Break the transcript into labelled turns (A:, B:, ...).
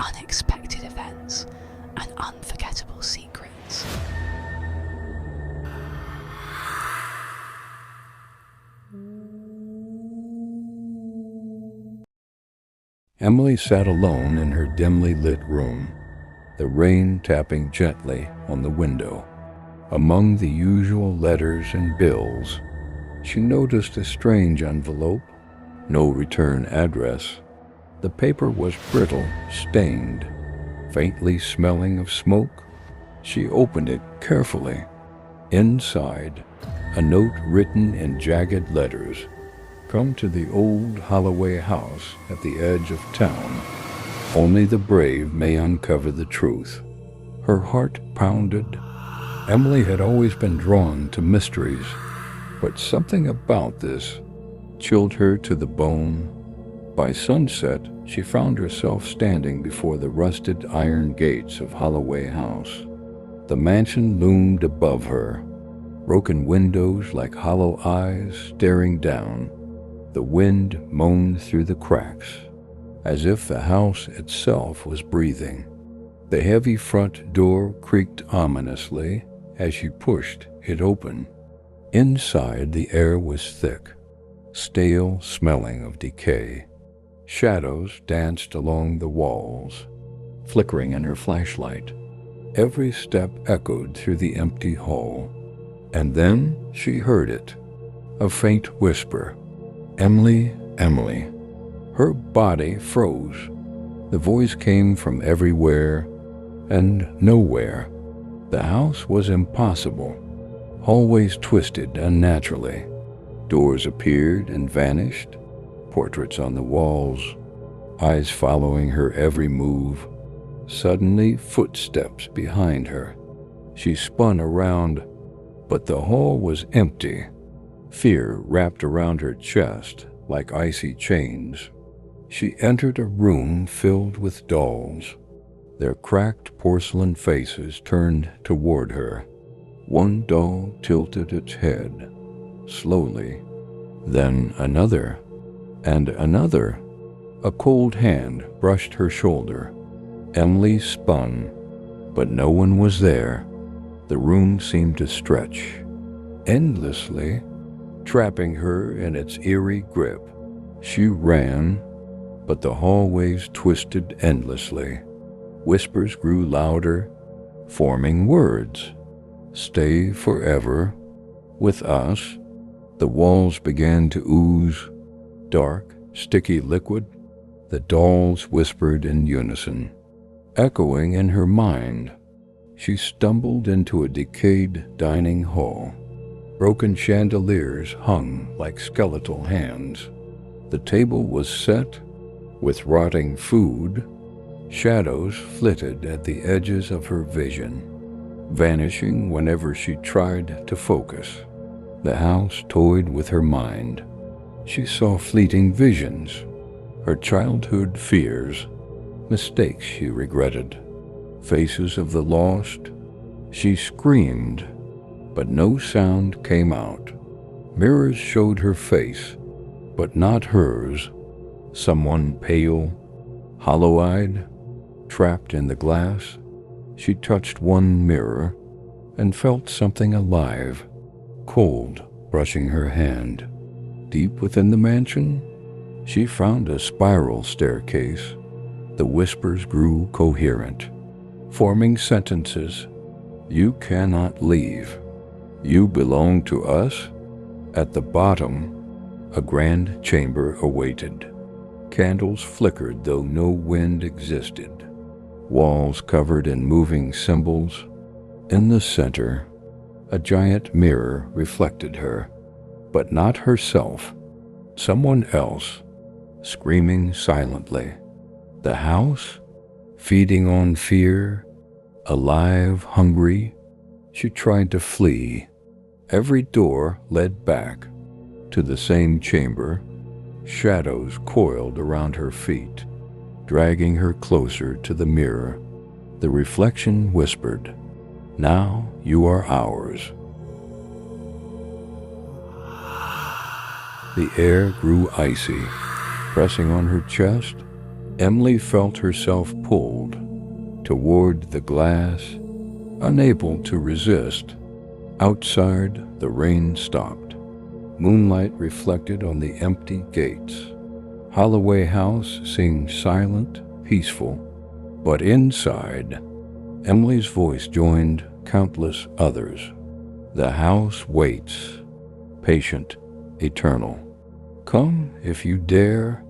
A: unexpected events, and unforgettable secrets.
B: Emily sat alone in her dimly lit room, the rain tapping gently on the window. Among the usual letters and bills, she noticed a strange envelope, no return address. The paper was brittle, stained, faintly smelling of smoke. She opened it carefully. Inside, a note written in jagged letters. Come to the old Holloway house at the edge of town. Only the brave may uncover the truth. Her heart pounded. Emily had always been drawn to mysteries, but something about this chilled her to the bone. By sunset, she found herself standing before the rusted iron gates of Holloway House. The mansion loomed above her, broken windows like hollow eyes staring down. The wind moaned through the cracks, as if the house itself was breathing. The heavy front door creaked ominously as she pushed it open. Inside, the air was thick, stale smelling of decay. Shadows danced along the walls, flickering in her flashlight. Every step echoed through the empty hall. And then she heard it, a faint whisper. Emily, Emily. Her body froze. The voice came from everywhere and nowhere. The house was impossible. Hallways twisted unnaturally. Doors appeared and vanished. Portraits on the walls, eyes following her every move. Suddenly, footsteps behind her. She spun around, but the hall was empty. Fear wrapped around her chest like icy chains. She entered a room filled with dolls. Their cracked porcelain faces turned toward her. One doll tilted its head, slowly. Then another, and another. A cold hand brushed her shoulder. Emily spun, but no one was there. The room seemed to stretch endlessly, trapping her in its eerie grip. She ran, but the hallways twisted endlessly. Whispers grew louder, forming words. Stay forever with us. The walls began to ooze, dark, sticky liquid. The dolls whispered in unison. Echoing in her mind, she stumbled into a decayed dining hall. Broken chandeliers hung like skeletal hands. The table was set with rotting food. Shadows flitted at the edges of her vision, vanishing whenever she tried to focus. The house toyed with her mind. She saw fleeting visions, her childhood fears, mistakes she regretted, faces of the lost. She screamed, but no sound came out. Mirrors showed her face, but not hers. Someone pale, hollow-eyed, trapped in the glass. She touched one mirror and felt something alive, cold, brushing her hand. Deep within the mansion, she found a spiral staircase. The whispers grew coherent, forming sentences. You cannot leave. You belong to us. At the bottom, a grand chamber awaited. Candles flickered though no wind existed. Walls covered in moving symbols. In the center, a giant mirror reflected her, but not herself. Someone else, screaming silently. The house, feeding on fear, alive, hungry. She tried to flee. Every door led back to the same chamber. Shadows coiled around her feet, dragging her closer to the mirror. The reflection whispered, "Now you are ours." The air grew icy, pressing on her chest. Emily felt herself pulled toward the glass, unable to resist. Outside, the rain stopped. Moonlight reflected on the empty gates. Holloway House seemed silent, peaceful, but inside, Emily's voice joined countless others. The house waits, patient, eternal. Come if you dare,